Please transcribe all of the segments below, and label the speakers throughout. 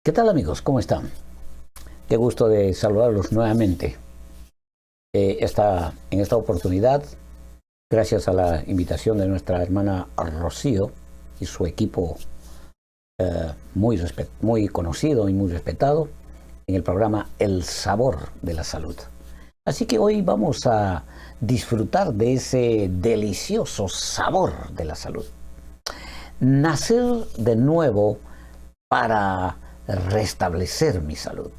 Speaker 1: ¿Qué tal, amigos? ¿Cómo están? Qué gusto de saludarlos nuevamente. En esta oportunidad, gracias a la invitación de nuestra hermana Rocío y su equipo muy conocido y muy respetado, en el programa El Sabor de la Salud. Así que hoy vamos a disfrutar de ese delicioso sabor de la salud. Nacer de nuevo para restablecer mi salud.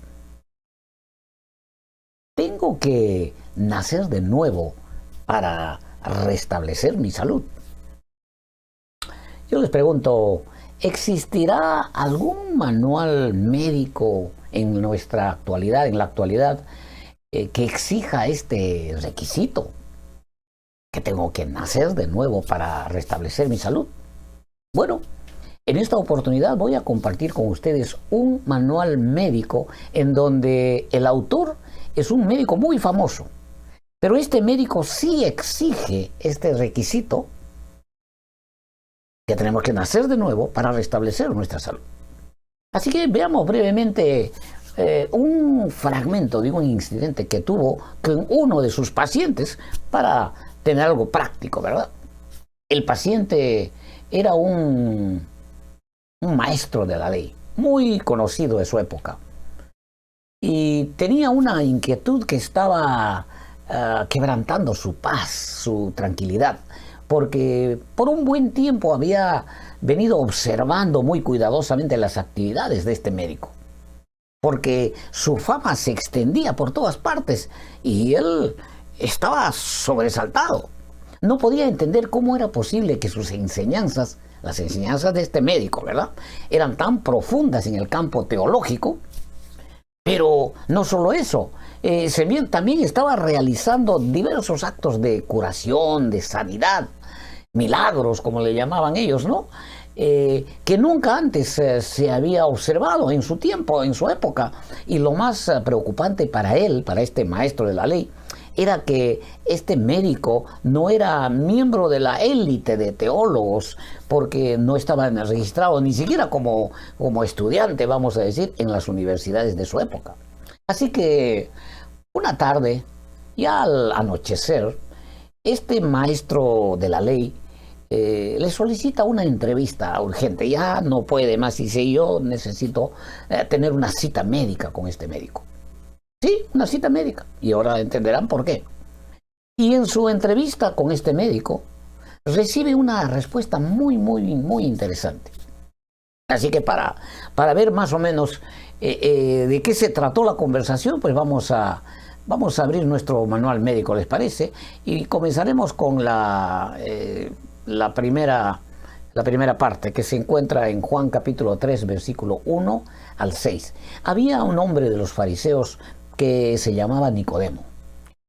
Speaker 1: Tengo que nacer de nuevo para restablecer mi salud. Yo les pregunto, ¿existirá algún manual médico en nuestra actualidad, en la actualidad, que exija este requisito? ¿Que tengo que nacer de nuevo para restablecer mi salud? Bueno, en esta oportunidad voy a compartir con ustedes un manual médico en donde el autor es un médico muy famoso, pero este médico sí exige este requisito, que tenemos que nacer de nuevo para restablecer nuestra salud. Así que veamos brevemente un fragmento de un incidente que tuvo con uno de sus pacientes para tener algo práctico, ¿verdad? El paciente era un maestro de la ley, muy conocido de su época, y tenía una inquietud que estaba quebrantando su paz, su tranquilidad, porque por un buen tiempo había venido observando muy cuidadosamente las actividades de este médico, porque su fama se extendía por todas partes y él estaba sobresaltado. No podía entender cómo era posible que sus enseñanzas, las enseñanzas de este médico, ¿verdad?, eran tan profundas en el campo teológico. Pero no solo eso, también estaba realizando diversos actos de curación, de sanidad, milagros, como le llamaban ellos, ¿no? Que nunca antes se había observado en su tiempo, en su época. Y lo más preocupante para él, para este maestro de la ley, era que este médico no era miembro de la élite de teólogos, porque no estaba registrado ni siquiera como estudiante, vamos a decir, en las universidades de su época. Así que una tarde, ya al anochecer, este maestro de la ley le solicita una entrevista urgente. Ya no puede más, dice: yo necesito tener una cita médica con este médico. Sí, una cita médica. Y ahora entenderán por qué. Y en su entrevista con este médico, recibe una respuesta muy interesante. Así que para ver más o menos de qué se trató la conversación, pues vamos a abrir nuestro manual médico, ¿les parece? Y comenzaremos con la primera parte, que se encuentra en Juan capítulo 3, versículo 1 al 6. Había un hombre de los fariseos que se llamaba Nicodemo,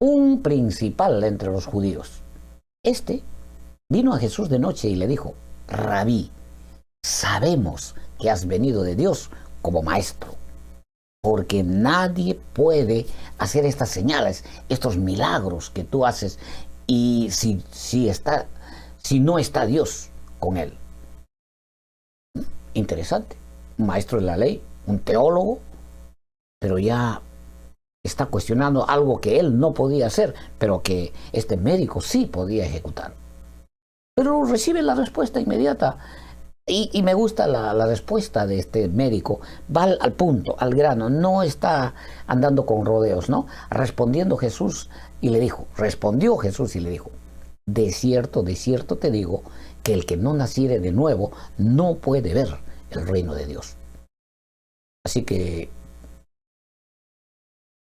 Speaker 1: un principal entre los judíos. Este vino a Jesús de noche y le dijo: Rabí, sabemos que has venido de Dios como maestro, porque nadie puede hacer estas señales, estos milagros que tú haces, y si no está Dios con él. Interesante. Un maestro de la ley, un teólogo, pero ya está cuestionando algo que él no podía hacer, pero que este médico sí podía ejecutar. Pero recibe la respuesta inmediata. Y me gusta la respuesta de este médico. Va al punto, al grano, no está andando con rodeos, ¿no? Respondió Jesús y le dijo: de cierto te digo, que el que no naciere de nuevo no puede ver el reino de Dios. Así que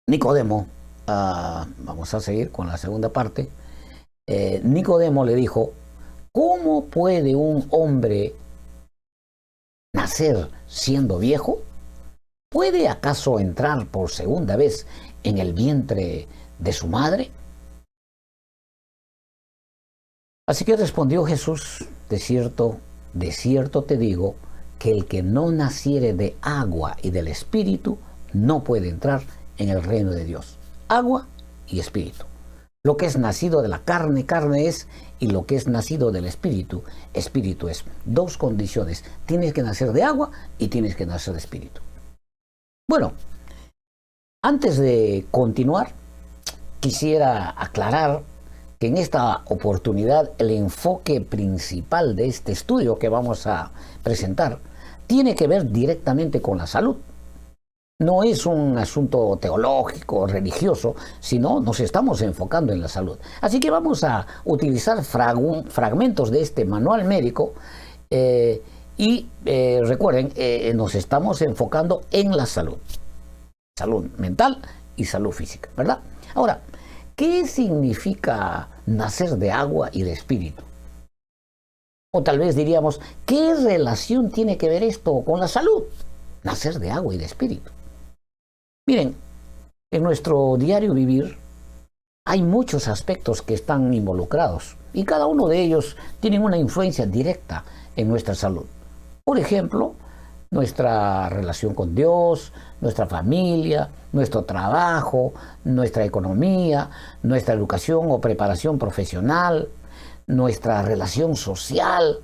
Speaker 1: Nicodemo, vamos a seguir con la segunda parte. Nicodemo le dijo: ¿cómo puede un hombre nacer siendo viejo? ¿Puede acaso entrar por segunda vez en el vientre de su madre? Así que respondió Jesús: de cierto te digo, que el que no naciere de agua y del Espíritu no puede entrar en el reino de Dios. Agua y Espíritu. Lo que es nacido de la carne, carne es, y lo que es nacido del Espíritu, Espíritu es. Dos condiciones: tienes que nacer de agua y tienes que nacer de Espíritu. Bueno, antes de continuar, quisiera aclarar que en esta oportunidad el enfoque principal de este estudio que vamos a presentar tiene que ver directamente con la salud. No es un asunto teológico, religioso, sino nos estamos enfocando en la salud. Así que vamos a utilizar fragmentos de este manual médico recuerden, nos estamos enfocando en la salud. Salud mental y salud física, ¿verdad? Ahora, ¿qué significa nacer de agua y de espíritu? O tal vez diríamos, ¿qué relación tiene que ver esto con la salud? Nacer de agua y de espíritu. Miren, en nuestro diario vivir hay muchos aspectos que están involucrados y cada uno de ellos tiene una influencia directa en nuestra salud. Por ejemplo, nuestra relación con Dios, nuestra familia, nuestro trabajo, nuestra economía, nuestra educación o preparación profesional, nuestra relación social,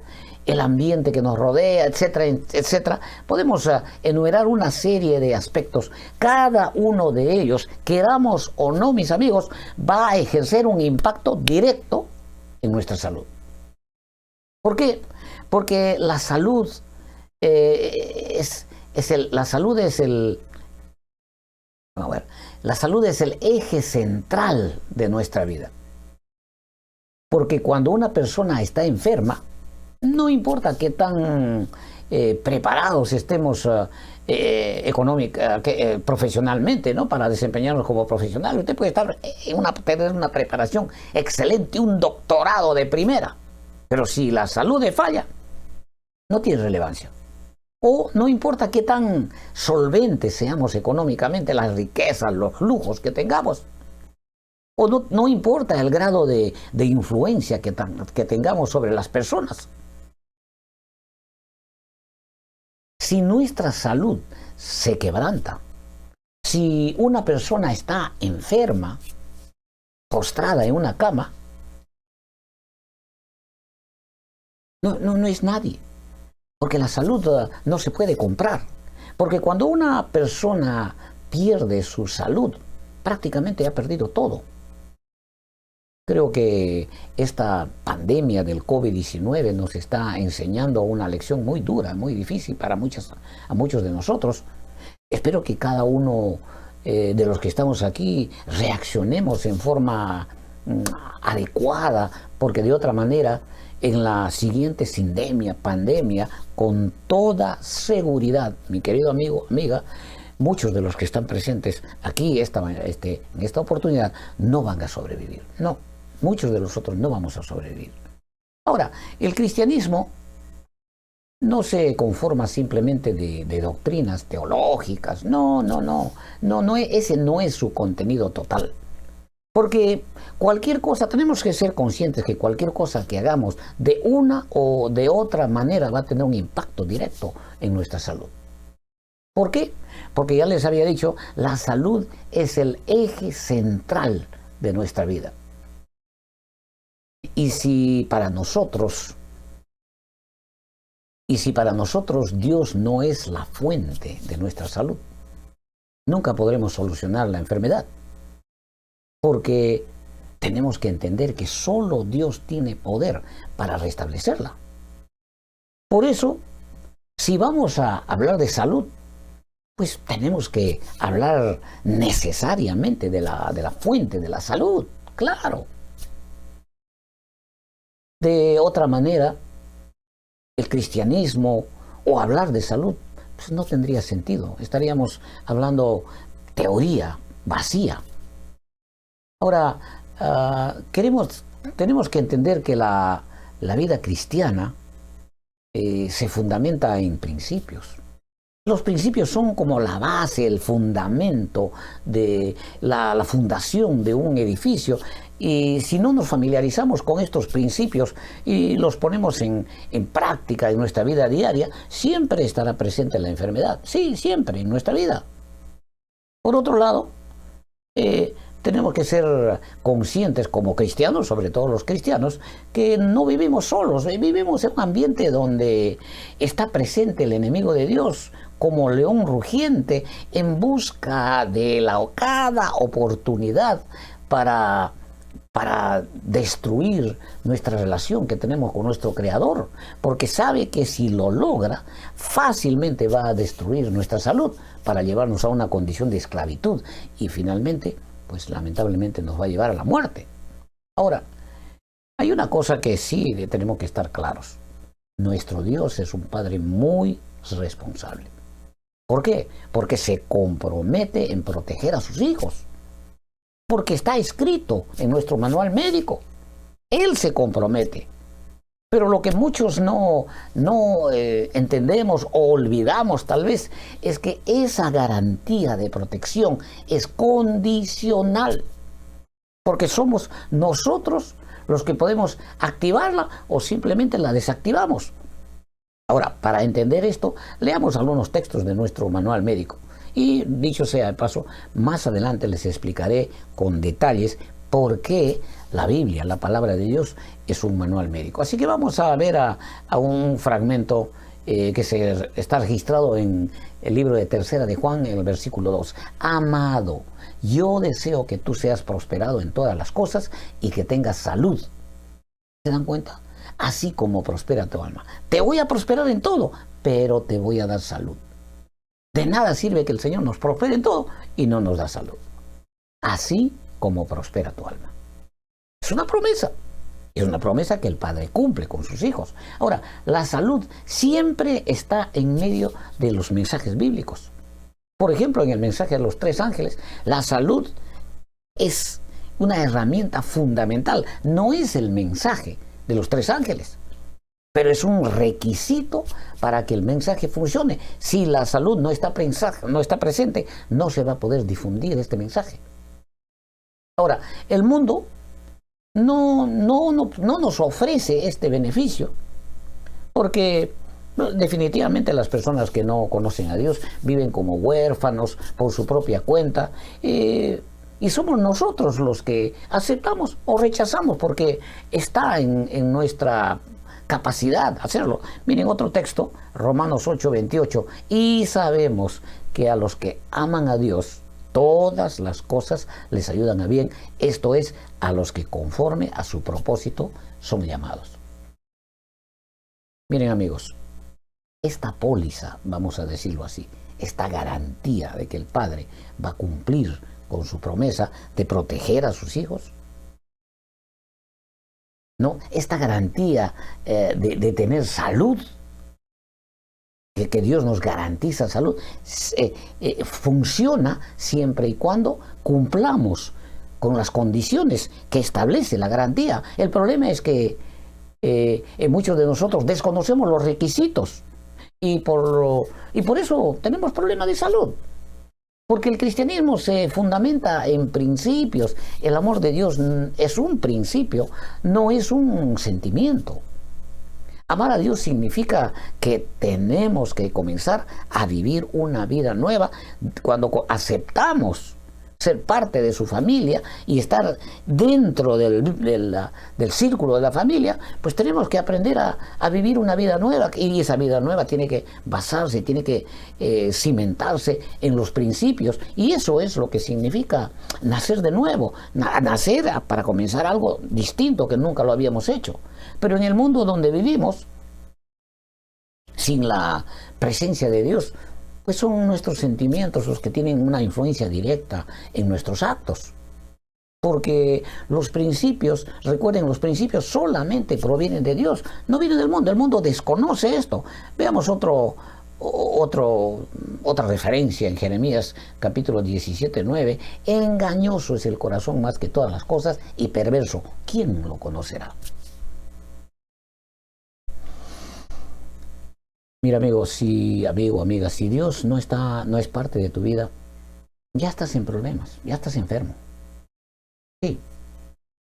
Speaker 1: el ambiente que nos rodea, etcétera, etcétera. Podemos enumerar una serie de aspectos. Cada uno de ellos, queramos o no, mis amigos, va a ejercer un impacto directo en nuestra salud. ¿Por qué? Porque la salud la salud es el eje central de nuestra vida. Porque cuando una persona está enferma, no importa qué tan preparados estemos profesionalmente, ¿no? Para desempeñarnos como profesional. Usted puede tener una preparación excelente, un doctorado de primera, pero si la salud le falla, no tiene relevancia. O no importa qué tan solventes seamos económicamente, las riquezas, los lujos que tengamos. O no importa el grado de influencia que tengamos sobre las personas. Si nuestra salud se quebranta, si una persona está enferma, postrada en una cama, no es nadie. Porque la salud no se puede comprar. Porque cuando una persona pierde su salud, prácticamente ha perdido todo. Creo que esta pandemia del COVID-19 nos está enseñando una lección muy dura, muy difícil para a muchos de nosotros. Espero que cada uno de los que estamos aquí reaccionemos en forma adecuada, porque de otra manera, en la siguiente pandemia, con toda seguridad, mi querido amigo, amiga, muchos de los que están presentes aquí en esta oportunidad no van a sobrevivir. No, muchos de nosotros no vamos a sobrevivir. Ahora, el cristianismo no se conforma simplemente de doctrinas teológicas. No, ese no es su contenido total. Porque cualquier cosa, tenemos que ser conscientes que cualquier cosa que hagamos de una o de otra manera va a tener un impacto directo en nuestra salud. ¿Por qué? Porque ya les había dicho, la salud es el eje central de nuestra vida. Y si para nosotros Dios no es la fuente de nuestra salud, nunca podremos solucionar la enfermedad. Porque tenemos que entender que solo Dios tiene poder para restablecerla. Por eso, si vamos a hablar de salud, pues tenemos que hablar necesariamente de la fuente de la salud, claro. De otra manera, el cristianismo o hablar de salud pues no tendría sentido. Estaríamos hablando teoría vacía. Ahora, tenemos que entender que la vida cristiana se fundamenta en principios. Los principios son como la base, el fundamento de la fundación de un edificio. Y si no nos familiarizamos con estos principios y los ponemos en práctica en nuestra vida diaria, siempre estará presente la enfermedad. Sí, siempre en nuestra vida. Por otro lado, tenemos que ser conscientes como cristianos, sobre todo los cristianos, que no vivimos solos, vivimos en un ambiente donde está presente el enemigo de Dios como león rugiente en busca de cada oportunidad para destruir nuestra relación que tenemos con nuestro Creador, porque sabe que si lo logra, fácilmente va a destruir nuestra salud para llevarnos a una condición de esclavitud y finalmente, pues lamentablemente nos va a llevar a la muerte. Ahora, hay una cosa que sí tenemos que estar claros. Nuestro Dios es un Padre muy responsable. ¿Por qué? Porque se compromete en proteger a sus hijos. Porque está escrito en nuestro manual médico. Él se compromete. Pero lo que muchos no entendemos o olvidamos tal vez es que esa garantía de protección es condicional. Porque somos nosotros los que podemos activarla o simplemente la desactivamos. Ahora, para entender esto, leamos algunos textos de nuestro manual médico. Y dicho sea de paso, más adelante les explicaré con detalles por qué la Biblia, la palabra de Dios, es un manual médico. Así que vamos a ver a un fragmento que está registrado en el libro de Tercera de Juan, en el versículo 2. Amado, yo deseo que tú seas prosperado en todas las cosas y que tengas salud. ¿Se dan cuenta? Así como prospera tu alma. Te voy a prosperar en todo, pero te voy a dar salud. De nada sirve que el Señor nos prospere en todo y no nos da salud. Así como prospera tu alma. Es una promesa. Es una promesa que el Padre cumple con sus hijos. Ahora, la salud siempre está en medio de los mensajes bíblicos. Por ejemplo, en el mensaje de los 3 ángeles, la salud es una herramienta fundamental. No es el mensaje de los 3 ángeles, pero es un requisito para que el mensaje funcione. Si la salud no está presente, no se va a poder difundir este mensaje. Ahora, el mundo no nos ofrece este beneficio, porque definitivamente las personas que no conocen a Dios viven como huérfanos por su propia cuenta, y somos nosotros los que aceptamos o rechazamos porque está en nuestra capacidad hacerlo. Miren otro texto, Romanos 8:28, y sabemos que a los que aman a Dios, todas las cosas les ayudan a bien, esto es, a los que conforme a su propósito son llamados. Miren amigos, esta póliza, vamos a decirlo así, esta garantía de que el Padre va a cumplir con su promesa de proteger a sus hijos, ¿no? Esta garantía de tener salud, que Dios nos garantiza salud, funciona siempre y cuando cumplamos con las condiciones que establece la garantía. El problema es que muchos de nosotros desconocemos los requisitos y por eso tenemos problemas de salud. Porque el cristianismo se fundamenta en principios. El amor de Dios es un principio, no es un sentimiento. Amar a Dios significa que tenemos que comenzar a vivir una vida nueva cuando aceptamos ser parte de su familia y estar dentro del círculo de la familia, pues tenemos que aprender a vivir una vida nueva, y esa vida nueva tiene que basarse, tiene que cimentarse en los principios, y eso es lo que significa nacer de nuevo, nacer para comenzar algo distinto que nunca lo habíamos hecho. Pero en el mundo donde vivimos, sin la presencia de Dios, pues son nuestros sentimientos los que tienen una influencia directa en nuestros actos. Porque los principios, recuerden, los principios solamente provienen de Dios, no vienen del mundo. El mundo desconoce esto. Veamos otra referencia en Jeremías capítulo 17:9. Engañoso es el corazón más que todas las cosas y perverso. ¿Quién lo conocerá? Mira, amigo, amiga, si Dios no es parte de tu vida, ya estás en problemas, ya estás enfermo. Sí,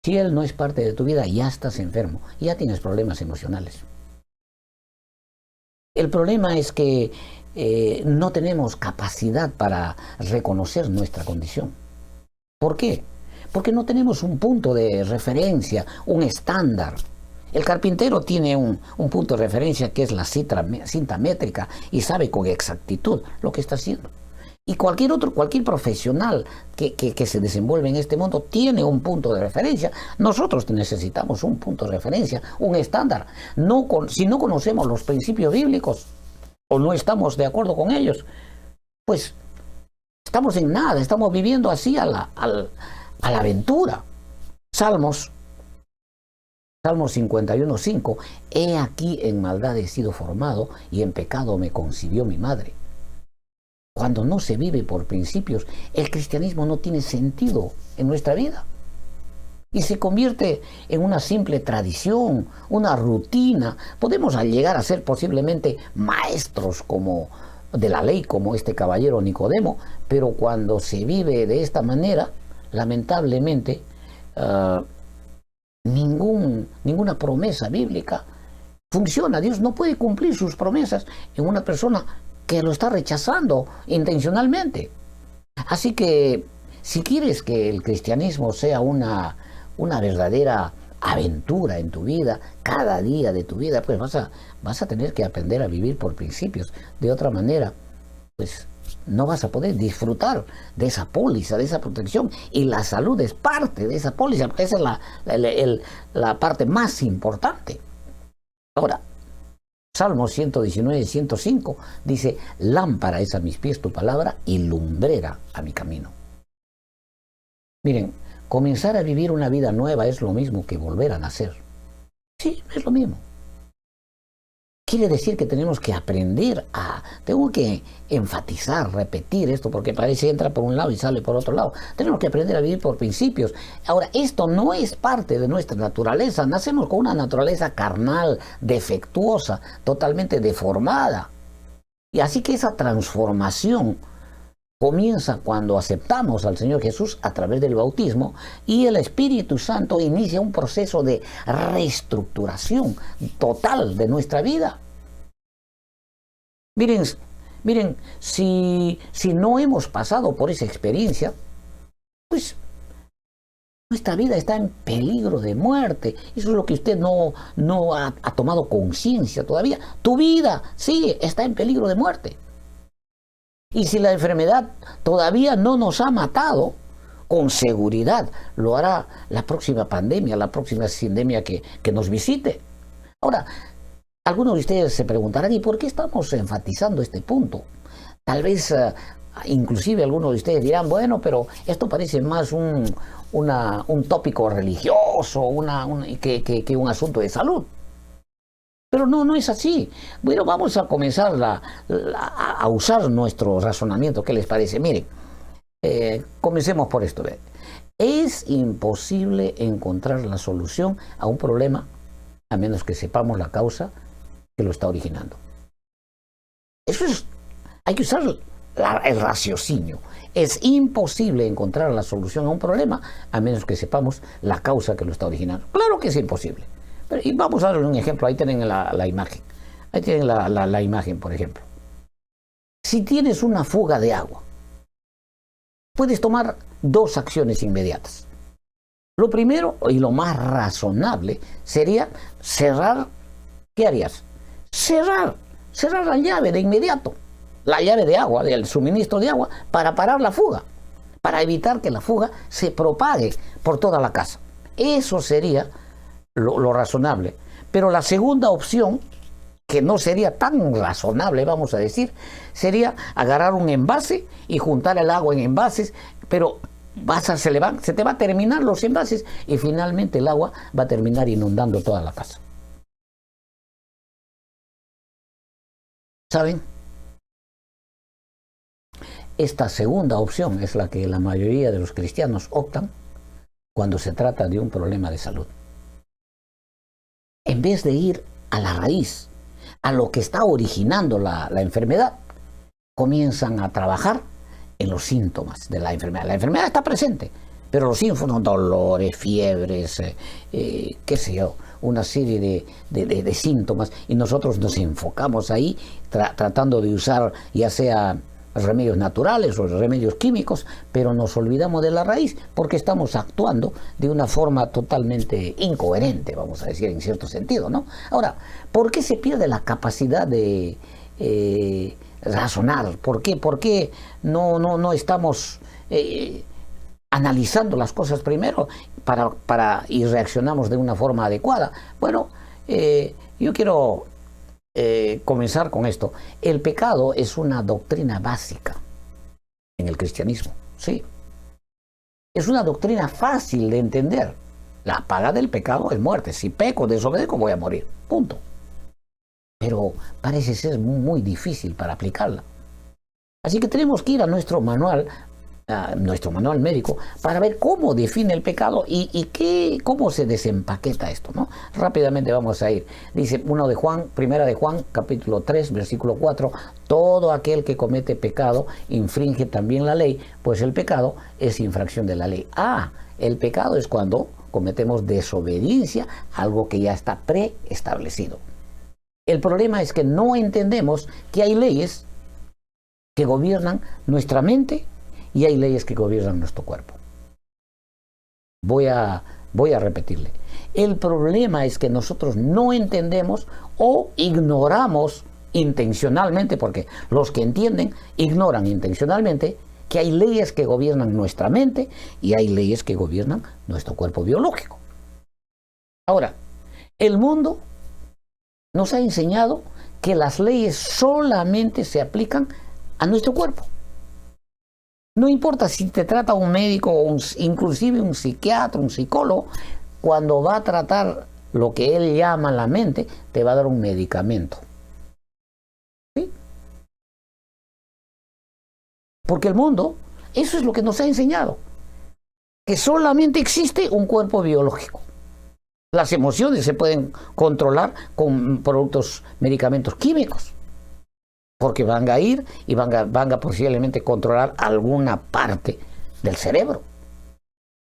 Speaker 1: si Él no es parte de tu vida, ya estás enfermo, ya tienes problemas emocionales. El problema es que no tenemos capacidad para reconocer nuestra condición. ¿Por qué? Porque no tenemos un punto de referencia, un estándar. El carpintero tiene un punto de referencia que es la cinta métrica y sabe con exactitud lo que está haciendo. Y cualquier profesional que se desenvuelve en este mundo tiene un punto de referencia. Nosotros necesitamos un punto de referencia, un estándar. Si no conocemos los principios bíblicos o no estamos de acuerdo con ellos, pues estamos en nada, estamos viviendo así a la aventura. Salmos 51:5, he aquí en maldad he sido formado y en pecado me concibió mi madre. Cuando no se vive por principios, el cristianismo no tiene sentido en nuestra vida. Y se convierte en una simple tradición, una rutina. Podemos llegar a ser posiblemente maestros de la ley, como este caballero Nicodemo, pero cuando se vive de esta manera, lamentablemente, ninguna promesa bíblica funciona. Dios no puede cumplir sus promesas en una persona que lo está rechazando intencionalmente. Así que si quieres que el cristianismo sea una verdadera aventura en tu vida, cada día de tu vida, pues vas a tener que aprender a vivir por principios. De otra manera, pues no vas a poder disfrutar de esa póliza, de esa protección, y la salud es parte de esa póliza, porque esa es la parte más importante. Ahora, Salmos 119:105 dice, lámpara es a mis pies tu palabra y lumbrera a mi camino. Miren, comenzar a vivir una vida nueva es lo mismo que volver a nacer. Sí, es lo mismo. Quiere decir que tengo que enfatizar, repetir esto, porque parece que entra por un lado y sale por otro lado. Tenemos que aprender a vivir por principios. Ahora, esto no es parte de nuestra naturaleza. Nacemos con una naturaleza carnal, defectuosa, totalmente deformada. Y así que esa transformación comienza cuando aceptamos al Señor Jesús a través del bautismo, y el Espíritu Santo inicia un proceso de reestructuración total de nuestra vida. Miren, si no hemos pasado por esa experiencia, pues nuestra vida está en peligro de muerte. Eso es lo que usted no ha tomado conciencia todavía. Tu vida, sí, está en peligro de muerte. Y si la enfermedad todavía no nos ha matado, con seguridad lo hará la próxima pandemia, la próxima sindemia que nos visite. Ahora, algunos de ustedes se preguntarán, ¿y por qué estamos enfatizando este punto? Tal vez, inclusive algunos de ustedes dirán, bueno, pero esto parece más un tópico religioso que un asunto de salud. Pero no es así. Bueno, vamos a comenzar a usar nuestro razonamiento. ¿Qué les parece? Miren, comencemos por esto. Es imposible encontrar la solución a un problema a menos que sepamos la causa que lo está originando. Hay que usar el raciocinio. Es imposible encontrar la solución a un problema a menos que sepamos la causa que lo está originando. Claro que es imposible. Y vamos a dar un ejemplo. Ahí tienen la imagen. Ahí tienen la imagen, por ejemplo. Si tienes una fuga de agua, puedes tomar dos acciones inmediatas. Lo primero y lo más razonable sería cerrar. ¿Qué harías? Cerrar la llave de inmediato. La llave de agua, del suministro de agua, para parar la fuga. Para evitar que la fuga se propague por toda la casa. Eso sería lo razonable. Pero la segunda opción, que no sería tan razonable, vamos a decir, sería agarrar un envase y juntar el agua en envases, pero se te va a terminar los envases y finalmente el agua va a terminar inundando toda la casa. ¿Saben? Esta segunda opción es la que la mayoría de los cristianos optan cuando se trata de un problema de salud. En vez de ir a la raíz, a lo que está originando la enfermedad, comienzan a trabajar en los síntomas de la enfermedad. La enfermedad está presente, pero los síntomas, dolores, fiebres, qué sé yo, una serie de síntomas, y nosotros nos enfocamos ahí tratando de usar ya sea remedios naturales o remedios químicos, pero nos olvidamos de la raíz porque estamos actuando de una forma totalmente incoherente, vamos a decir, en cierto sentido, ¿no? Ahora, ¿por qué se pierde la capacidad de razonar? ¿Por qué no estamos analizando las cosas primero y reaccionamos de una forma adecuada? Bueno, yo quiero comenzar con esto. El pecado es una doctrina básica en el cristianismo, sí. Es una doctrina fácil de entender. La paga del pecado es muerte. Si peco, desobedezco, voy a morir. Punto. Pero parece ser muy difícil para aplicarla. Así que tenemos que ir a nuestro manual médico para ver cómo define el pecado y cómo se desempaqueta esto, ¿no? Rápidamente vamos a ir. Dice primera de Juan, capítulo 3, versículo 4, todo aquel que comete pecado infringe también la ley, pues el pecado es infracción de la ley. El pecado es cuando cometemos desobediencia a algo que ya está preestablecido. El problema es que no entendemos que hay leyes que gobiernan nuestra mente y hay leyes que gobiernan nuestro cuerpo. Voy a repetirle. El problema es que nosotros no entendemos o ignoramos intencionalmente, porque los que entienden ignoran intencionalmente que hay leyes que gobiernan nuestra mente y hay leyes que gobiernan nuestro cuerpo biológico. Ahora, el mundo nos ha enseñado que las leyes solamente se aplican a nuestro cuerpo. No importa si te trata un médico o inclusive un psiquiatra, un psicólogo, cuando va a tratar lo que él llama la mente, te va a dar un medicamento. ¿Sí? Porque el mundo, eso es lo que nos ha enseñado, que solamente existe un cuerpo biológico. Las emociones se pueden controlar con medicamentos químicos, porque van a ir y van a posiblemente controlar alguna parte del cerebro.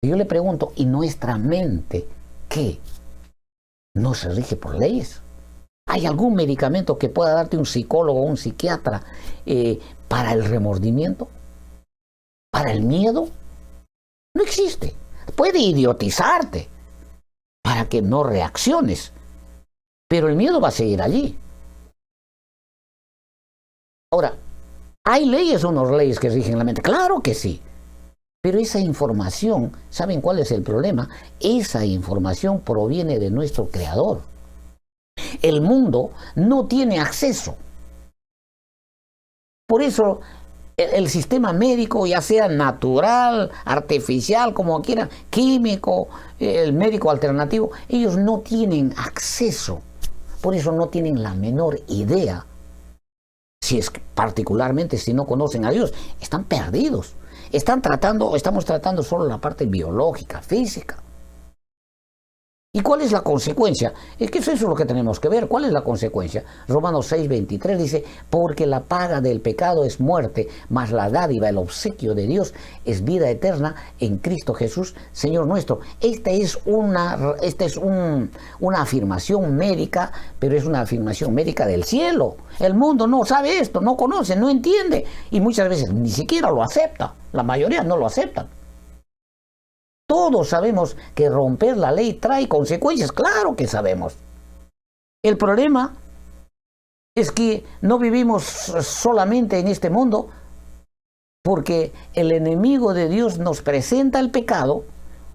Speaker 1: Y yo le pregunto, ¿y nuestra mente qué? ¿No se rige por leyes? ¿Hay algún medicamento que pueda darte un psicólogo o un psiquiatra para el remordimiento? ¿Para el miedo? No existe. Puede idiotizarte para que no reacciones, pero el miedo va a seguir allí. Ahora, ¿hay leyes o no leyes que rigen la mente? Claro que sí. Pero esa información, ¿saben cuál es el problema? Esa información proviene de nuestro Creador. El mundo no tiene acceso. Por eso el sistema médico, ya sea natural, artificial, como quieran, químico, el médico alternativo, ellos no tienen acceso. Por eso no tienen la menor idea. Particularmente si no conocen a Dios, están perdidos. Estamos tratando solo la parte biológica, física. ¿Y cuál es la consecuencia? Es que eso es lo que tenemos que ver. ¿Cuál es la consecuencia? Romanos 6:23 dice, porque la paga del pecado es muerte, mas la dádiva, el obsequio de Dios es vida eterna en Cristo Jesús, Señor nuestro. Esta es una afirmación médica, pero es una afirmación médica del cielo. El mundo no sabe esto, no conoce, no entiende y muchas veces ni siquiera lo acepta. La mayoría no lo aceptan. Todos sabemos que romper la ley trae consecuencias, claro que sabemos. El problema es que no vivimos solamente en este mundo porque el enemigo de Dios nos presenta el pecado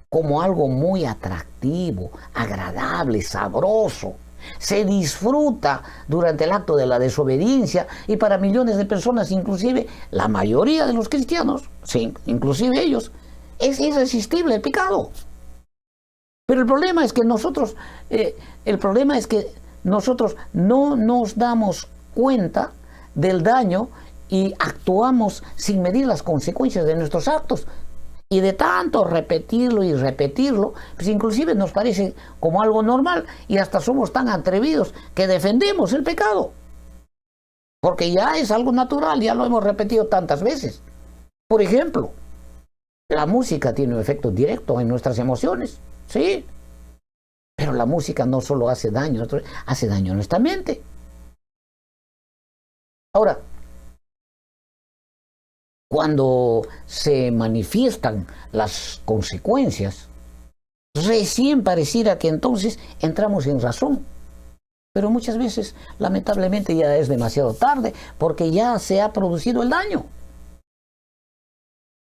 Speaker 1: como algo muy atractivo, agradable, sabroso. Se disfruta durante el acto de la desobediencia y para millones de personas, inclusive la mayoría de los cristianos, sí, inclusive ellos, es irresistible el pecado. Pero el problema es que nosotros no nos damos cuenta del daño y actuamos sin medir las consecuencias de nuestros actos. Y de tanto repetirlo y repetirlo, pues inclusive nos parece como algo normal y hasta somos tan atrevidos que defendemos el pecado. Porque ya es algo natural, ya lo hemos repetido tantas veces. Por ejemplo, la música tiene un efecto directo en nuestras emociones, ¿sí? Pero la música no solo hace daño a nuestra mente. Ahora, cuando se manifiestan las consecuencias, recién pareciera que entonces entramos en razón. Pero muchas veces, lamentablemente, ya es demasiado tarde porque ya se ha producido el daño.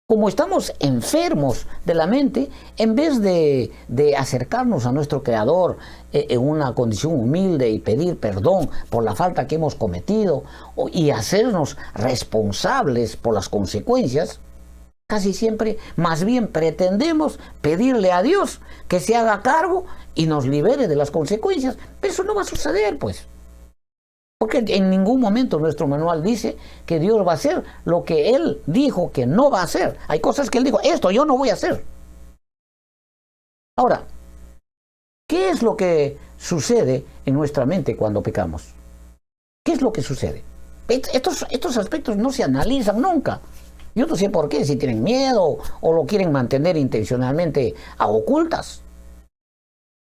Speaker 1: Como estamos enfermos de la mente, en vez de acercarnos a nuestro Creador en una condición humilde y pedir perdón por la falta que hemos cometido y hacernos responsables por las consecuencias, casi siempre más bien pretendemos pedirle a Dios que se haga cargo y nos libere de las consecuencias. Pero eso no va a suceder, pues. Porque en ningún momento nuestro manual dice que Dios va a hacer lo que Él dijo que no va a hacer. Hay cosas que Él dijo, esto yo no voy a hacer. Ahora, ¿qué es lo que sucede en nuestra mente cuando pecamos? ¿Qué es lo que sucede? Estos aspectos no se analizan nunca. Yo no sé por qué, si tienen miedo o lo quieren mantener intencionalmente a ocultas.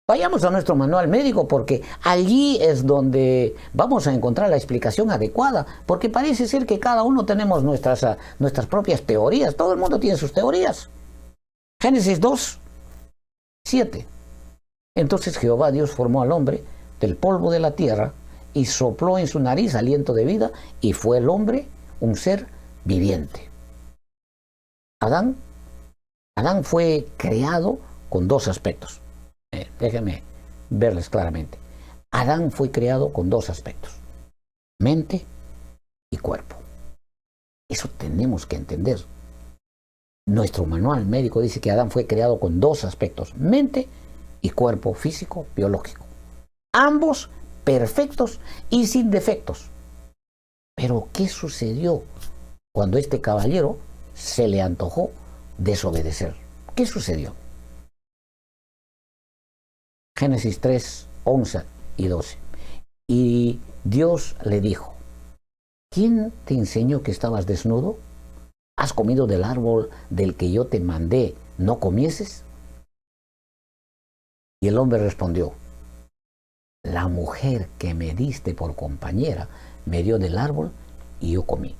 Speaker 1: Vayamos a nuestro manual médico porque allí es donde vamos a encontrar la explicación adecuada, porque parece ser que cada uno tenemos nuestras propias teorías, todo el mundo tiene sus teorías. Génesis 2, 7. Entonces Jehová Dios formó al hombre del polvo de la tierra y sopló en su nariz aliento de vida y fue el hombre un ser viviente. Adán fue creado con dos aspectos. Déjenme verles claramente. Adán fue creado con dos aspectos: mente y cuerpo. Eso tenemos que entender. Nuestro manual médico dice que Adán fue creado con dos aspectos: mente y cuerpo físico, biológico. Ambos perfectos y sin defectos. Pero ¿qué sucedió cuando este caballero se le antojó desobedecer? ¿Qué sucedió? Génesis 3, 11 y 12. Y Dios le dijo: ¿quién te enseñó que estabas desnudo? ¿Has comido del árbol del que yo te mandé no comieses? Y el hombre respondió: la mujer que me diste por compañera me dio del árbol y yo comí.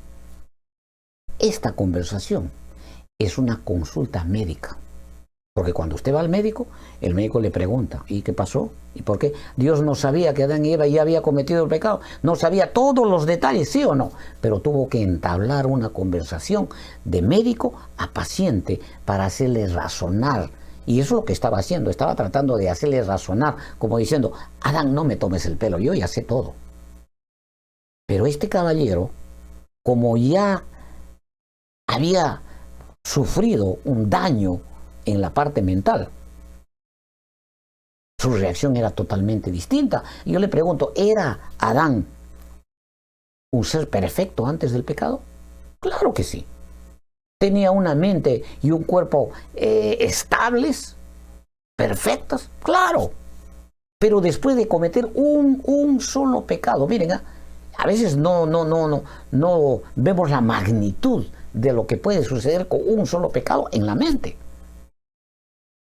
Speaker 1: Esta conversación es una consulta médica. Porque cuando usted va al médico, el médico le pregunta: ¿y qué pasó? ¿Y por qué? Dios no sabía que Adán y Eva ya habían cometido el pecado. No sabía todos los detalles, ¿sí o no? Pero tuvo que entablar una conversación de médico a paciente para hacerle razonar. Y eso es lo que estaba haciendo. Estaba tratando de hacerle razonar, como diciendo: Adán, no me tomes el pelo, yo ya sé todo. Pero este caballero, como ya había sufrido un daño en la parte mental, su reacción era totalmente distinta. Y yo le pregunto: ¿era Adán un ser perfecto antes del pecado? Claro que sí. ¿Tenía una mente y un cuerpo estables, perfectas? Claro. Pero después de cometer un solo pecado, miren, a veces no vemos la magnitud de lo que puede suceder con un solo pecado en la mente.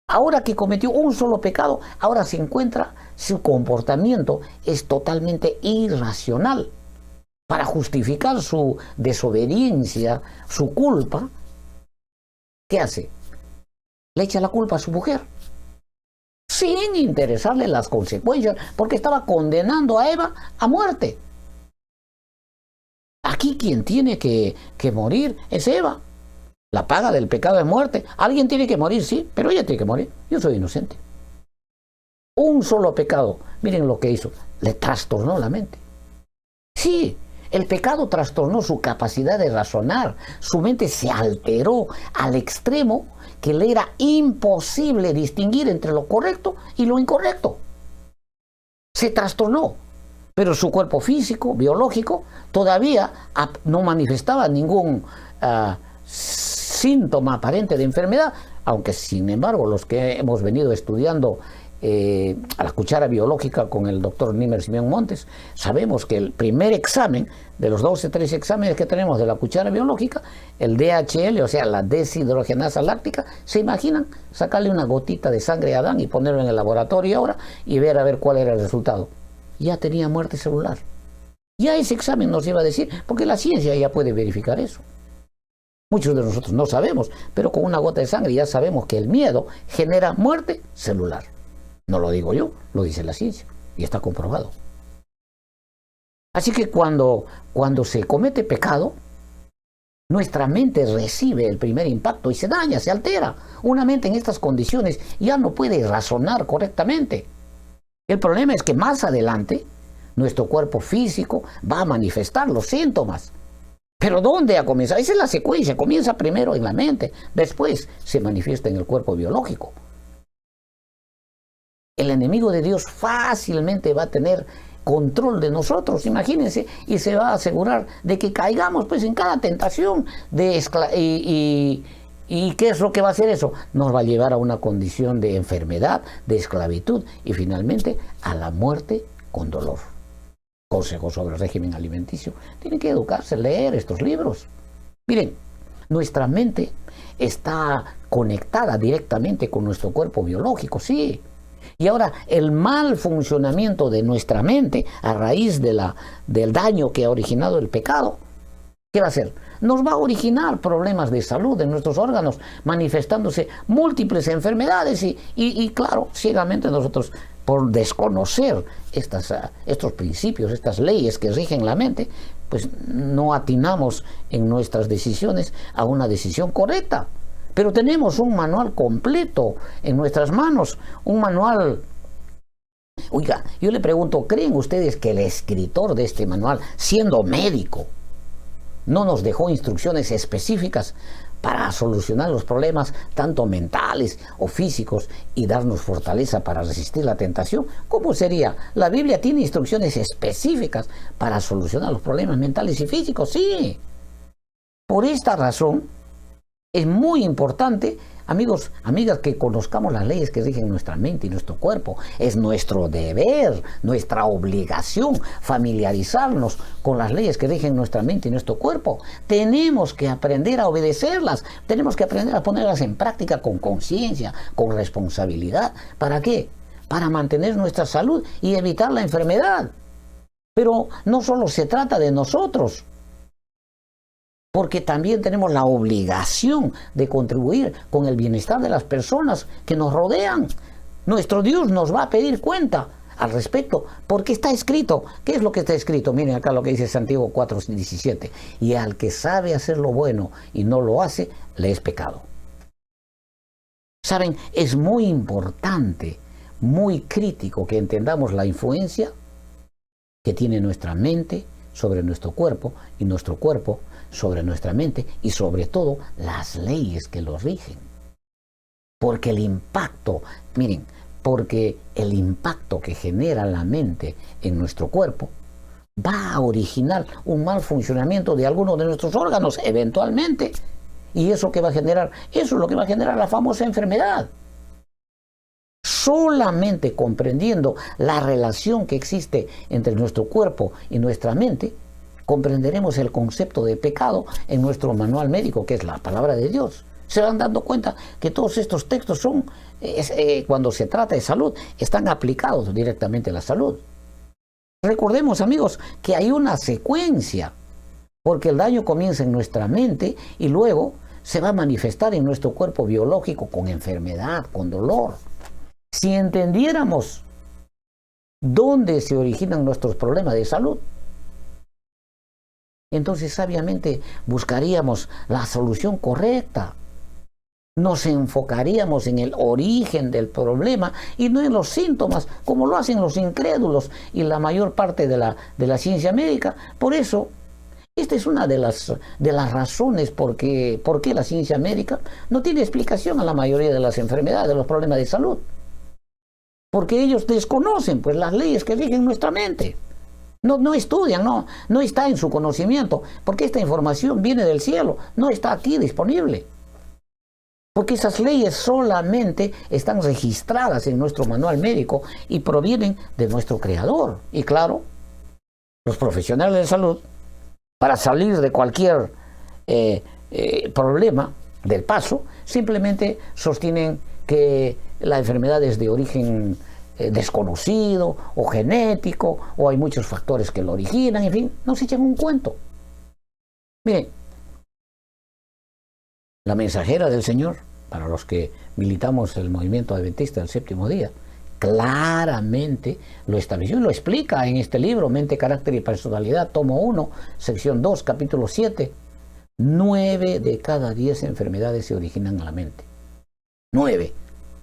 Speaker 1: Ahora que cometió un solo pecado, ahora se encuentra, su comportamiento es totalmente irracional. Para justificar su desobediencia, su culpa, ¿qué hace? Le echa la culpa a su mujer, sin interesarle las consecuencias, porque estaba condenando a Eva a muerte. Aquí quien tiene que morir es Eva. La paga del pecado es muerte. Alguien tiene que morir, sí, pero ella tiene que morir. Yo soy inocente. Un solo pecado, miren lo que hizo, le trastornó la mente. Sí, el pecado trastornó su capacidad de razonar. Su mente se alteró al extremo que le era imposible distinguir entre lo correcto y lo incorrecto. Se trastornó. Pero su cuerpo físico, biológico, todavía no manifestaba ningún síntoma aparente de enfermedad, aunque sin embargo los que hemos venido estudiando a la cuchara biológica con el doctor Nimmer Simeón Montes, sabemos que el primer examen de los 13 exámenes que tenemos de la cuchara biológica, el DHL, o sea, la deshidrogenasa láctica, ¿se imaginan? Sacarle una gotita de sangre a Adán y ponerlo en el laboratorio ahora y ver a ver cuál era el resultado. Ya tenía muerte celular. Ya ese examen nos iba a decir, porque la ciencia ya puede verificar eso. Muchos de nosotros no sabemos, pero con una gota de sangre ya sabemos que el miedo genera muerte celular. No lo digo yo, lo dice la ciencia y está comprobado. Así que cuando se comete pecado, nuestra mente recibe el primer impacto y se daña, se altera. Una mente en estas condiciones ya no puede razonar correctamente. El problema es que más adelante nuestro cuerpo físico va a manifestar los síntomas. Pero ¿dónde ha comenzado? Esa es la secuencia. Comienza primero en la mente, después se manifiesta en el cuerpo biológico. El enemigo de Dios fácilmente va a tener control de nosotros, imagínense, y se va a asegurar de que caigamos pues en cada tentación ¿y qué es lo que va a hacer eso? Nos va a llevar a una condición de enfermedad, de esclavitud y finalmente a la muerte con dolor. Consejos sobre el régimen alimenticio. Tienen que educarse, leer estos libros. Miren, nuestra mente está conectada directamente con nuestro cuerpo biológico, sí. Y ahora el mal funcionamiento de nuestra mente a raíz del daño que ha originado el pecado, ¿qué va a hacer? Nos va a originar problemas de salud en nuestros órganos, manifestándose múltiples enfermedades y claro, ciegamente nosotros, por desconocer estos principios, estas leyes que rigen la mente, pues no atinamos en nuestras decisiones a una decisión correcta. Pero tenemos un manual completo en nuestras manos, un manual. Oiga, yo le pregunto, ¿creen ustedes que el escritor de este manual, siendo médico, no nos dejó instrucciones específicas para solucionar los problemas tanto mentales o físicos y darnos fortaleza para resistir la tentación? ¿Cómo sería? La Biblia tiene instrucciones específicas para solucionar los problemas mentales y físicos, sí. Por esta razón, es muy importante, amigos, amigas, que conozcamos las leyes que rigen nuestra mente y nuestro cuerpo. Es nuestro deber, nuestra obligación familiarizarnos con las leyes que rigen nuestra mente y nuestro cuerpo. Tenemos que aprender a obedecerlas, tenemos que aprender a ponerlas en práctica con conciencia, con responsabilidad. ¿Para qué? Para mantener nuestra salud y evitar la enfermedad. Pero no solo se trata de nosotros, porque también tenemos la obligación de contribuir con el bienestar de las personas que nos rodean. Nuestro Dios nos va a pedir cuenta al respecto, porque está escrito. ¿Qué es lo que está escrito? Miren acá lo que dice Santiago 4:17. Y al que sabe hacer lo bueno y no lo hace, le es pecado. Saben, es muy importante, muy crítico que entendamos la influencia que tiene nuestra mente sobre nuestro cuerpo y nuestro cuerpo sobre nuestra mente y sobre todo las leyes que lo rigen. Porque el impacto, miren, porque el impacto que genera la mente en nuestro cuerpo va a originar un mal funcionamiento de algunos de nuestros órganos eventualmente. ¿Y eso qué va a generar? Eso es lo que va a generar la famosa enfermedad. Solamente comprendiendo la relación que existe entre nuestro cuerpo y nuestra mente, comprenderemos el concepto de pecado en nuestro manual médico, que es la palabra de Dios. Se van dando cuenta que todos estos textos son, cuando se trata de salud, están aplicados directamente a la salud. Recordemos, amigos, que hay una secuencia, porque el daño comienza en nuestra mente y luego se va a manifestar en nuestro cuerpo biológico con enfermedad, con dolor. Si entendiéramos dónde se originan nuestros problemas de salud, entonces sabiamente buscaríamos la solución correcta. Nos enfocaríamos en el origen del problema y no en los síntomas, como lo hacen los incrédulos y la mayor parte de la ciencia médica. Por eso, esta es una de las razones por qué la ciencia médica no tiene explicación a la mayoría de las enfermedades, de los problemas de salud. Porque ellos desconocen pues las leyes que rigen nuestra mente. No estudian, no está en su conocimiento, porque esta información viene del cielo, no está aquí disponible. Porque esas leyes solamente están registradas en nuestro manual médico y provienen de nuestro Creador. Y claro, los profesionales de salud, para salir de cualquier problema del paso, simplemente sostienen que la enfermedad es de origen desconocido o genético, o hay muchos factores que lo originan, en fin, nos echan un cuento. Miren, La mensajera del Señor, para los que militamos el movimiento adventista del séptimo día, claramente lo estableció y lo explica en este libro, Mente, Carácter y Personalidad, tomo 1, sección 2, capítulo 7. 9 de cada 10 enfermedades se originan en la mente. 9.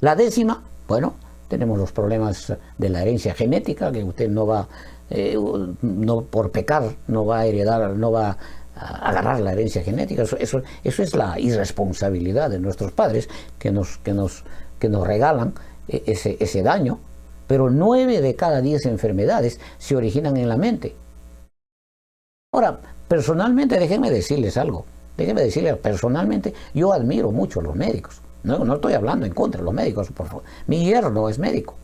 Speaker 1: La décima, bueno, tenemos los problemas de la herencia genética, que usted no va, no por pecar, no va a heredar, no va a agarrar la herencia genética. Eso es la irresponsabilidad de nuestros padres que nos regalan ese daño. Pero 9 de cada 10 enfermedades se originan en la mente. Ahora, personalmente, déjenme decirles algo. Personalmente, yo admiro mucho a los médicos. No estoy hablando en contra de los médicos, por favor. Mi yerno es médico.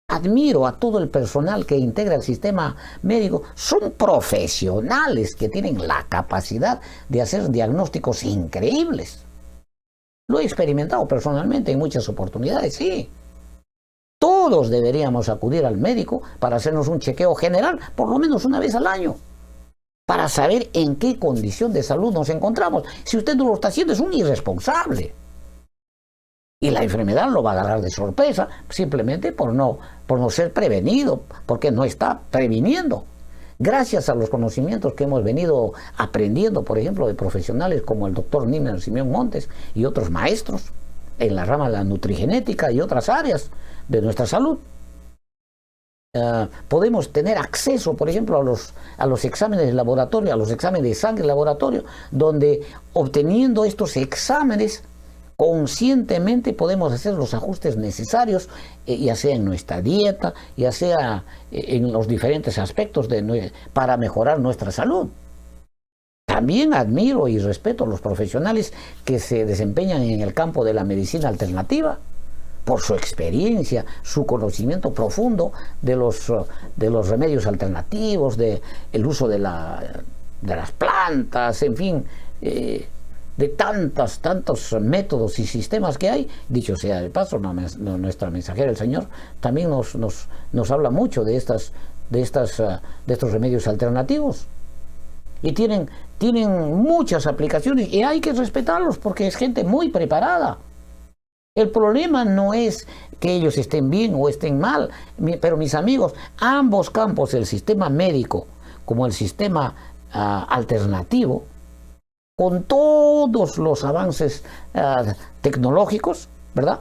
Speaker 1: Admiro a todo el personal que integra el sistema médico. Son profesionales que tienen la capacidad de hacer diagnósticos increíbles. Lo he experimentado personalmente en muchas oportunidades, sí. Todos deberíamos acudir al médico para hacernos un chequeo general, por lo menos una vez al año, para saber en qué condición de salud nos encontramos. Si usted no lo está haciendo, es un irresponsable. Y la enfermedad lo va a agarrar de sorpresa, simplemente por no ser prevenido, porque no está previniendo. Gracias a los conocimientos que hemos venido aprendiendo, por ejemplo, de profesionales como el doctor Nimner Simeón Montes y otros maestros en la rama de la nutrigenética y otras áreas de nuestra salud, podemos tener acceso, por ejemplo, a los exámenes de laboratorio, a los exámenes de sangre de laboratorio, donde obteniendo estos exámenes conscientemente podemos hacer los ajustes necesarios, ya sea en nuestra dieta, ya sea en los diferentes aspectos para mejorar nuestra salud. También admiro y respeto a los profesionales que se desempeñan en el campo de la medicina alternativa, por su experiencia, su conocimiento profundo de los remedios alternativos, del uso de las plantas, en fin, de tantos métodos y sistemas que hay. Dicho sea de paso, nuestra mensajera, el Señor, también nos habla mucho de estos remedios alternativos. Y tienen muchas aplicaciones y hay que respetarlos porque es gente muy preparada. El problema no es que ellos estén bien o estén mal, pero mis amigos, ambos campos, el sistema médico como el sistema alternativo, con todos los avances tecnológicos, ¿verdad?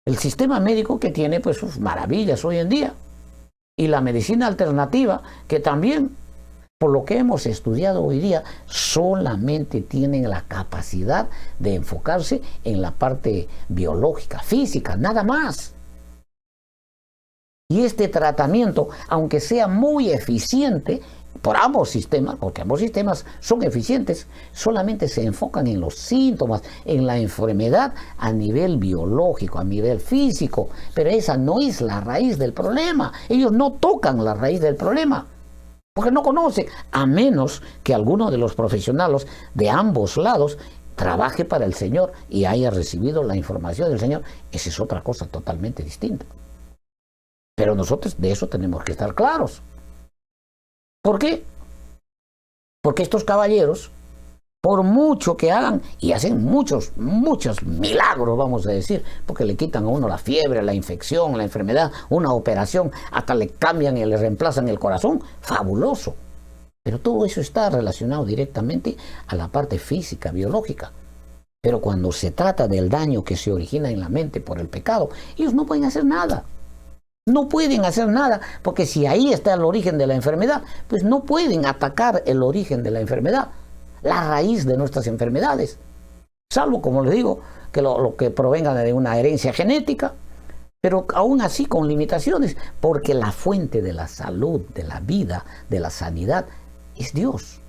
Speaker 1: El sistema médico que tiene pues sus maravillas hoy en día, y la medicina alternativa que también, por lo que hemos estudiado hoy día, solamente tienen la capacidad de enfocarse en la parte biológica, física, nada más. Y este tratamiento, aunque sea muy eficiente por ambos sistemas, porque ambos sistemas son eficientes, solamente se enfocan en los síntomas, en la enfermedad a nivel biológico, a nivel físico, pero esa no es la raíz del problema. Ellos no tocan la raíz del problema, porque no conocen, a menos que alguno de los profesionales de ambos lados trabaje para el Señor y haya recibido la información del Señor. Esa es otra cosa totalmente distinta. Pero nosotros de eso tenemos que estar claros. ¿Por qué? Porque estos caballeros, por mucho que hagan, y hacen muchos milagros, vamos a decir, porque le quitan a uno la fiebre, la infección, la enfermedad, una operación, hasta le cambian y le reemplazan el corazón, fabuloso. Pero todo eso está relacionado directamente a la parte física, biológica. Pero cuando se trata del daño que se origina en la mente por el pecado, ellos no pueden hacer nada. No pueden hacer nada, porque si ahí está el origen de la enfermedad, pues no pueden atacar el origen de la enfermedad, la raíz de nuestras enfermedades, salvo, como les digo, que lo que provenga de una herencia genética, pero aún así con limitaciones, porque la fuente de la salud, de la vida, de la sanidad, es Dios.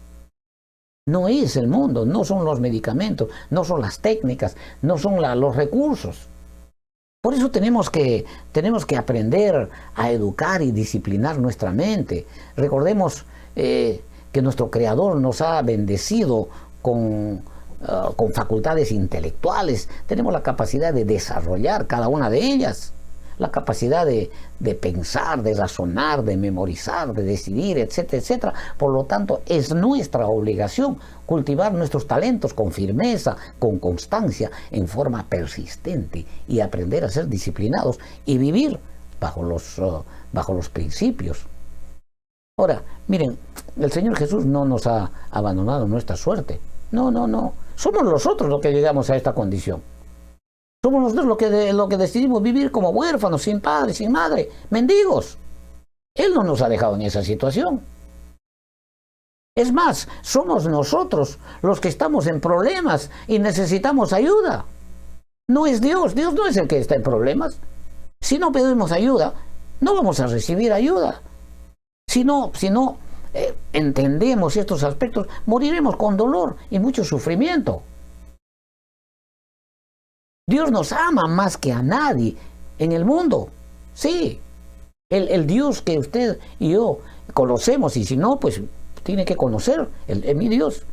Speaker 1: No es el mundo, no son los medicamentos, no son las técnicas, no son los recursos. Por eso tenemos que aprender a educar y disciplinar nuestra mente. Recordemos que nuestro Creador nos ha bendecido con facultades intelectuales. Tenemos la capacidad de desarrollar cada una de ellas. la capacidad de pensar, de razonar, de memorizar, de decidir, etcétera, etcétera. Por lo tanto, es nuestra obligación cultivar nuestros talentos con firmeza, con constancia, en forma persistente y aprender a ser disciplinados y vivir bajo los principios. Ahora, miren, el Señor Jesús no nos ha abandonado nuestra suerte. No, no, no. Somos nosotros los que llegamos a esta condición. Somos nosotros los que decidimos vivir como huérfanos, sin padre, sin madre, mendigos. Él no nos ha dejado en esa situación. Es más, somos nosotros los que estamos en problemas y necesitamos ayuda. No es Dios. Dios no es el que está en problemas. Si no pedimos ayuda, no vamos a recibir ayuda. Si no entendemos estos aspectos, moriremos con dolor y mucho sufrimiento. Dios nos ama más que a nadie en el mundo. Sí, el Dios que usted y yo conocemos, y si no, pues tiene que conocer, mi Dios.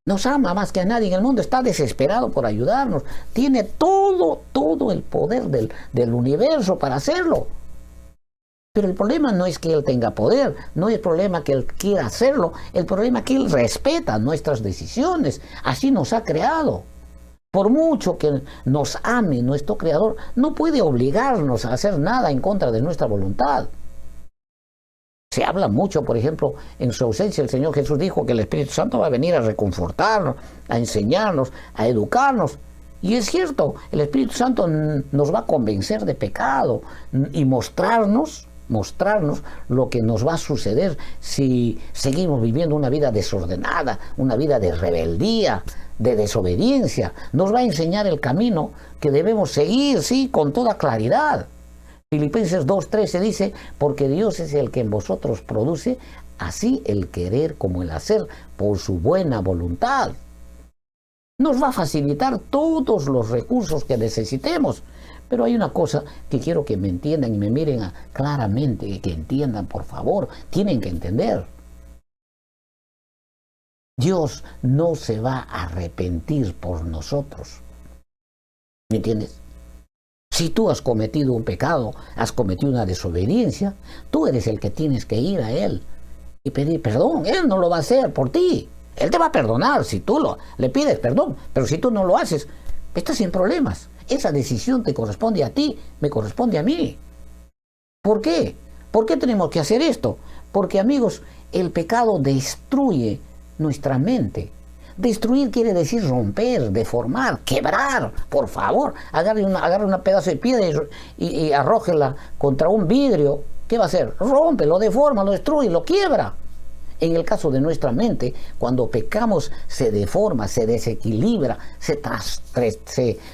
Speaker 1: Nos ama más que a nadie en el mundo, está desesperado por ayudarnos, tiene todo el poder del universo para hacerlo. Pero el problema no es que Él tenga poder, no es el problema que Él quiera hacerlo, el problema es que Él respeta nuestras decisiones, así nos ha creado. Por mucho que nos ame nuestro Creador, no puede obligarnos a hacer nada en contra de nuestra voluntad. Se habla mucho, por ejemplo, en su ausencia el Señor Jesús dijo que el Espíritu Santo va a venir a reconfortarnos, a enseñarnos, a educarnos. Y es cierto, el Espíritu Santo nos va a convencer de pecado y mostrarnos lo que nos va a suceder si seguimos viviendo una vida desordenada, una vida de rebeldía, de desobediencia. Nos va a enseñar el camino que debemos seguir, sí, con toda claridad. Filipenses 2:13 dice, porque Dios es el que en vosotros produce así el querer como el hacer por su buena voluntad. Nos va a facilitar todos los recursos que necesitemos. Pero hay una cosa que quiero que me entiendan y me miren claramente, que entiendan, por favor, tienen que entender. Dios no se va a arrepentir por nosotros. ¿Me entiendes? Si tú has cometido un pecado, has cometido una desobediencia, tú eres el que tienes que ir a Él y pedir perdón. Él no lo va a hacer por ti. Él te va a perdonar si tú le pides perdón, pero si tú no lo haces, estás sin problemas. Esa decisión te corresponde a ti, me corresponde a mí. ¿Por qué? ¿Por qué tenemos que hacer esto? Porque, amigos, el pecado destruye nuestra mente. Destruir quiere decir romper, deformar, quebrar. Por favor, agarre una pedazo de piedra y arrójela contra un vidrio. ¿Qué va a hacer? Rompe, lo deforma, lo destruye, lo quiebra. En el caso de nuestra mente, cuando pecamos se deforma, se desequilibra, se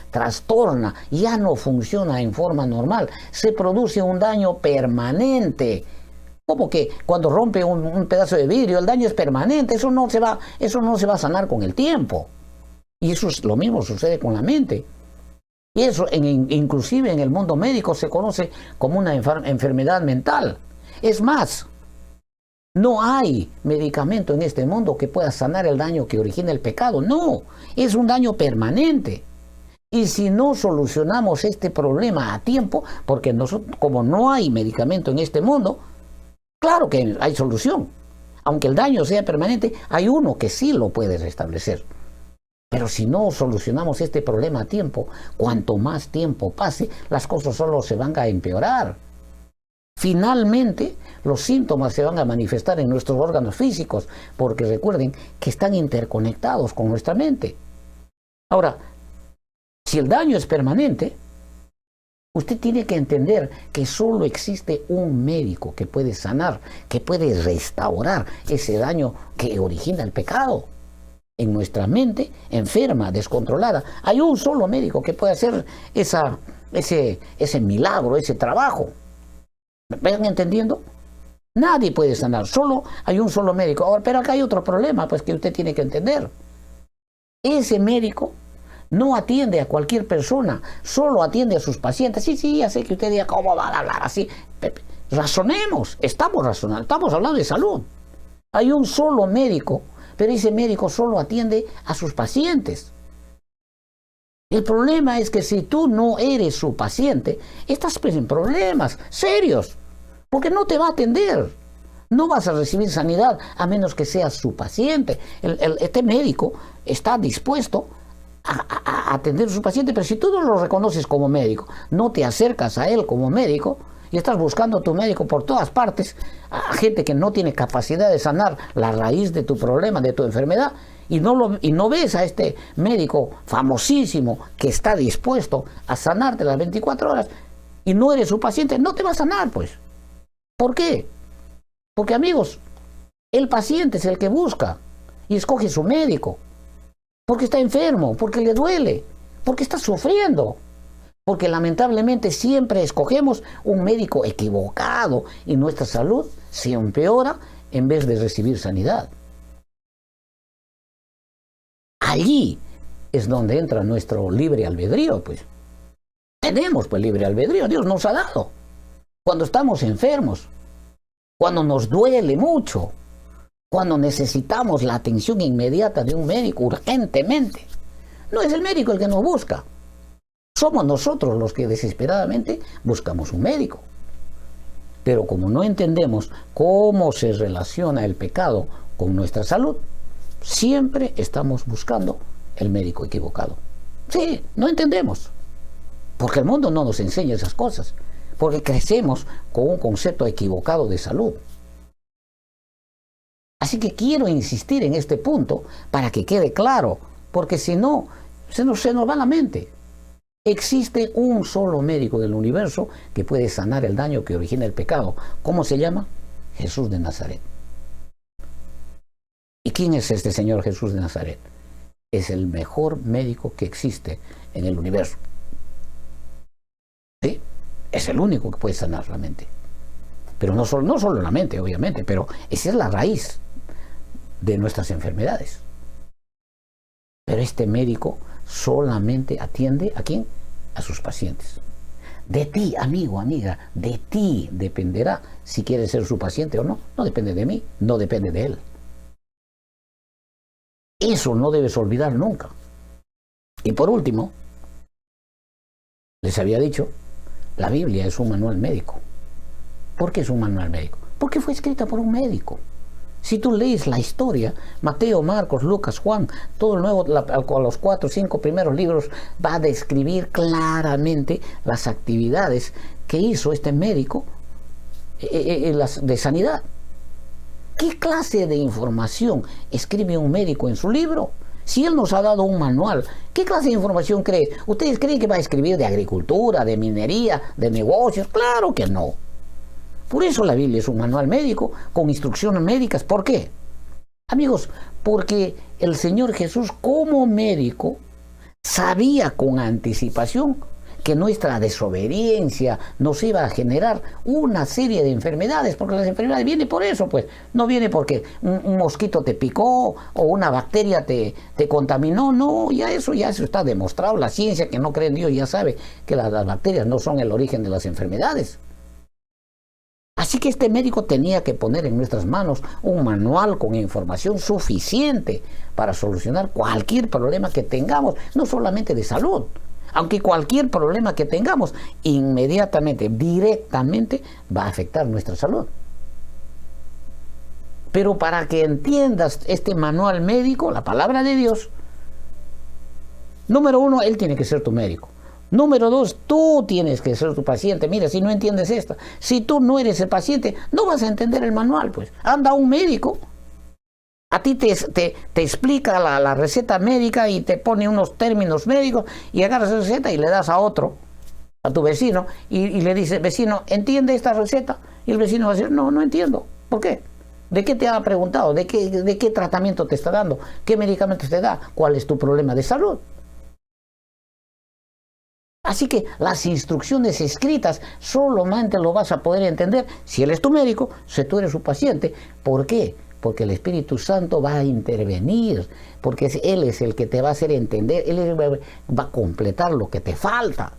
Speaker 1: trastorna, ya no funciona en forma normal, se produce un daño permanente. Como que cuando rompe un pedazo de vidrio, el daño es permanente, eso no se va a sanar con el tiempo. Y eso es lo mismo sucede con la mente. Y eso inclusive en el mundo médico se conoce como una enfermedad mental. Es más, no hay medicamento en este mundo que pueda sanar el daño que origina el pecado. No, es un daño permanente. Y si no solucionamos este problema a tiempo, porque nosotros, como no hay medicamento en este mundo, claro que hay solución. Aunque el daño sea permanente, hay uno que sí lo puede restablecer. Pero si no solucionamos este problema a tiempo, cuanto más tiempo pase, las cosas solo se van a empeorar. Finalmente, los síntomas se van a manifestar en nuestros órganos físicos, porque recuerden que están interconectados con nuestra mente. Ahora, si el daño es permanente, usted tiene que entender que solo existe un médico que puede sanar, que puede restaurar ese daño que origina el pecado. En nuestra mente enferma, descontrolada, hay un solo médico que puede hacer ese milagro, ese trabajo. ¿Me van entendiendo? Nadie puede sanar, solo hay un solo médico. Ahora, pero acá hay otro problema, pues, que usted tiene que entender. Ese médico no atiende a cualquier persona, solo atiende a sus pacientes. Sí, ya sé que usted diga, ¿cómo va a hablar así? Razonemos, estamos razonando, estamos hablando de salud. Hay un solo médico, pero ese médico solo atiende a sus pacientes. El problema es que si tú no eres su paciente, estás pues en problemas serios, porque no te va a atender. No vas a recibir sanidad a menos que seas su paciente. Este médico está dispuesto a atender a su paciente, pero si tú no lo reconoces como médico, no te acercas a él como médico y estás buscando a tu médico por todas partes, a gente que no tiene capacidad de sanar la raíz de tu problema, de tu enfermedad, y no ves a este médico famosísimo que está dispuesto a sanarte las 24 horas y no eres su paciente, no te va a sanar, pues. ¿Por qué? Porque, amigos, el paciente es el que busca y escoge su médico. Porque está enfermo, porque le duele, porque está sufriendo. Porque lamentablemente siempre escogemos un médico equivocado y nuestra salud se empeora en vez de recibir sanidad. Allí es donde entra nuestro libre albedrío, pues. Tenemos pues libre albedrío, Dios nos ha dado. Cuando estamos enfermos, cuando nos duele mucho, cuando necesitamos la atención inmediata de un médico urgentemente. No es el médico el que nos busca. Somos nosotros los que desesperadamente buscamos un médico. Pero como no entendemos cómo se relaciona el pecado con nuestra salud, siempre estamos buscando el médico equivocado. Sí, no entendemos. Porque el mundo no nos enseña esas cosas. Porque crecemos con un concepto equivocado de salud. Así que quiero insistir en este punto para que quede claro, porque si no, se nos va la mente. Existe un solo médico del universo que puede sanar el daño que origina el pecado. ¿Cómo se llama? Jesús de Nazaret. ¿Y quién es este Señor Jesús de Nazaret? Es el mejor médico que existe en el universo. ¿Sí? Es el único que puede sanar la mente. Pero no solo la mente, obviamente, pero esa es la raíz de nuestras enfermedades. Pero este médico solamente atiende ¿a quién? A sus pacientes. De ti, amigo, amiga, de ti dependerá si quieres ser su paciente o no. No depende de mí, no depende de él. Eso no debes olvidar nunca. Y por último, les había dicho, la Biblia es un manual médico. ¿Por qué es un manual médico? Porque fue escrita por un médico. Si tú lees la historia, Mateo, Marcos, Lucas, Juan, todo el Nuevo, los 4 o 5 primeros libros, va a describir claramente las actividades que hizo este médico de sanidad. ¿Qué clase de información escribe un médico en su libro? Si él nos ha dado un manual, ¿qué clase de información cree? ¿Ustedes creen que va a escribir de agricultura, de minería, de negocios? Claro que no. Por eso la Biblia es un manual médico con instrucciones médicas. ¿Por qué? Amigos, porque el Señor Jesús como médico sabía con anticipación que nuestra desobediencia nos iba a generar una serie de enfermedades, porque las enfermedades vienen por eso, pues no viene porque un mosquito te picó o una bacteria te contaminó, no, ya eso está demostrado. La ciencia que no cree en Dios ya sabe que las bacterias no son el origen de las enfermedades. Así que este médico tenía que poner en nuestras manos un manual con información suficiente para solucionar cualquier problema que tengamos, no solamente de salud, aunque cualquier problema que tengamos inmediatamente, directamente va a afectar nuestra salud. Pero para que entiendas este manual médico, la palabra de Dios, número 1, él tiene que ser tu médico. Número 2, tú tienes que ser tu paciente. Mira, si no entiendes esta, si tú no eres el paciente, no vas a entender el manual, pues. Anda a un médico, a ti te explica la receta médica y te pone unos términos médicos y agarras esa receta y le das a otro, a tu vecino, y le dice, vecino, ¿entiende esta receta? Y el vecino va a decir, no entiendo. ¿Por qué? ¿De qué te ha preguntado? ¿De qué tratamiento te está dando? ¿Qué medicamentos te da? ¿Cuál es tu problema de salud? Así que las instrucciones escritas solamente lo vas a poder entender si él es tu médico, si tú eres su paciente. ¿Por qué? Porque el Espíritu Santo va a intervenir, porque él es el que te va a hacer entender, él va a completar lo que te falta.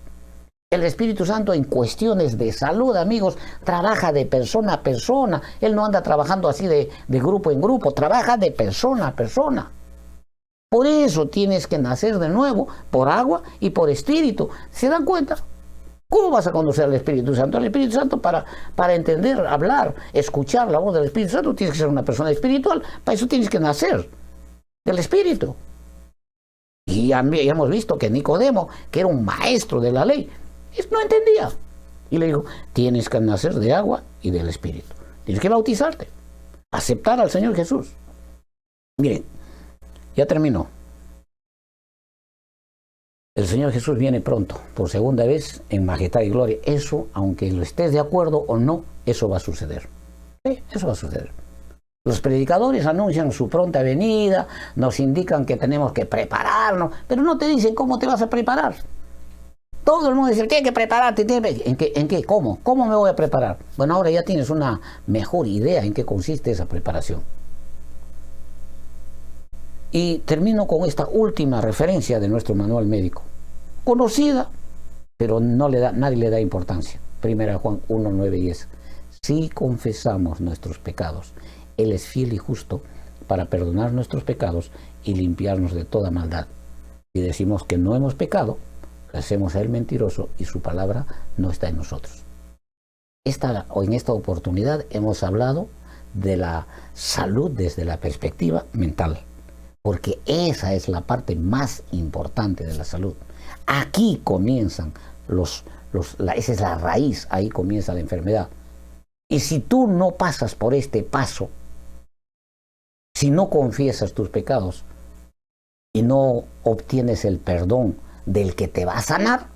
Speaker 1: El Espíritu Santo en cuestiones de salud, amigos, trabaja de persona a persona. Él no anda trabajando así de grupo en grupo, trabaja de persona a persona. Por eso tienes que nacer de nuevo por agua y por espíritu. ¿Se dan cuenta? ¿Cómo vas a conocer al Espíritu Santo? Al Espíritu Santo para entender, hablar, escuchar la voz del Espíritu Santo tienes que ser una persona espiritual. Para eso tienes que nacer del Espíritu. Y ya hemos visto que Nicodemo, que era un maestro de la ley, no entendía. Y le digo, tienes que nacer de agua y del Espíritu. Tienes que bautizarte, aceptar al Señor Jesús. Miren, ya terminó. El Señor Jesús viene pronto, por segunda vez, en majestad y gloria. Eso, aunque lo estés de acuerdo o no, eso va a suceder. ¿Sí? Eso va a suceder. Los predicadores anuncian su pronta venida, nos indican que tenemos que prepararnos, pero no te dicen cómo te vas a preparar. Todo el mundo dice, tienes que prepararte. ¿En qué? ¿Cómo? ¿Cómo me voy a preparar? Bueno, ahora ya tienes una mejor idea en qué consiste esa preparación. Y termino con esta última referencia de nuestro manual médico. Conocida, pero nadie le da importancia. 1 Juan 1, 9 y 10. Si confesamos nuestros pecados, Él es fiel y justo para perdonar nuestros pecados y limpiarnos de toda maldad. Si decimos que no hemos pecado, hacemos a Él mentiroso y su palabra no está en nosotros. En esta oportunidad hemos hablado de la salud desde la perspectiva mental. Porque esa es la parte más importante de la salud. Aquí comienzan esa es la raíz, ahí comienza la enfermedad. Y si tú no pasas por este paso, si no confiesas tus pecados y no obtienes el perdón del que te va a sanar,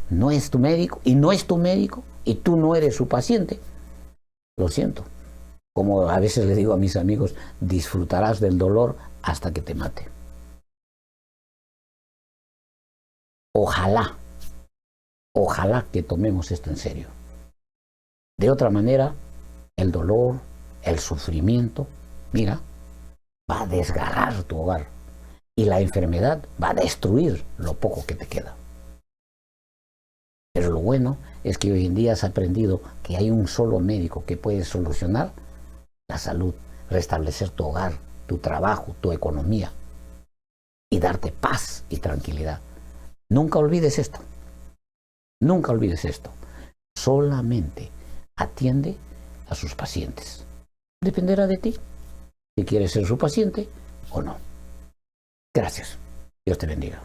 Speaker 1: no es tu médico y tú no eres su paciente, lo siento. Como a veces le digo a mis amigos, disfrutarás del dolor hasta que te mate. Ojalá que tomemos esto en serio. De otra manera, el dolor, el sufrimiento, mira, va a desgarrar tu hogar. Y la enfermedad va a destruir lo poco que te queda. Pero lo bueno es que hoy en día has aprendido que hay un solo médico que puede solucionar la salud, restablecer tu hogar, tu trabajo, tu economía y darte paz y tranquilidad. Nunca olvides esto. Nunca olvides esto. Solamente atiende a sus pacientes. Dependerá de ti si quieres ser su paciente o no. Gracias. Dios te bendiga.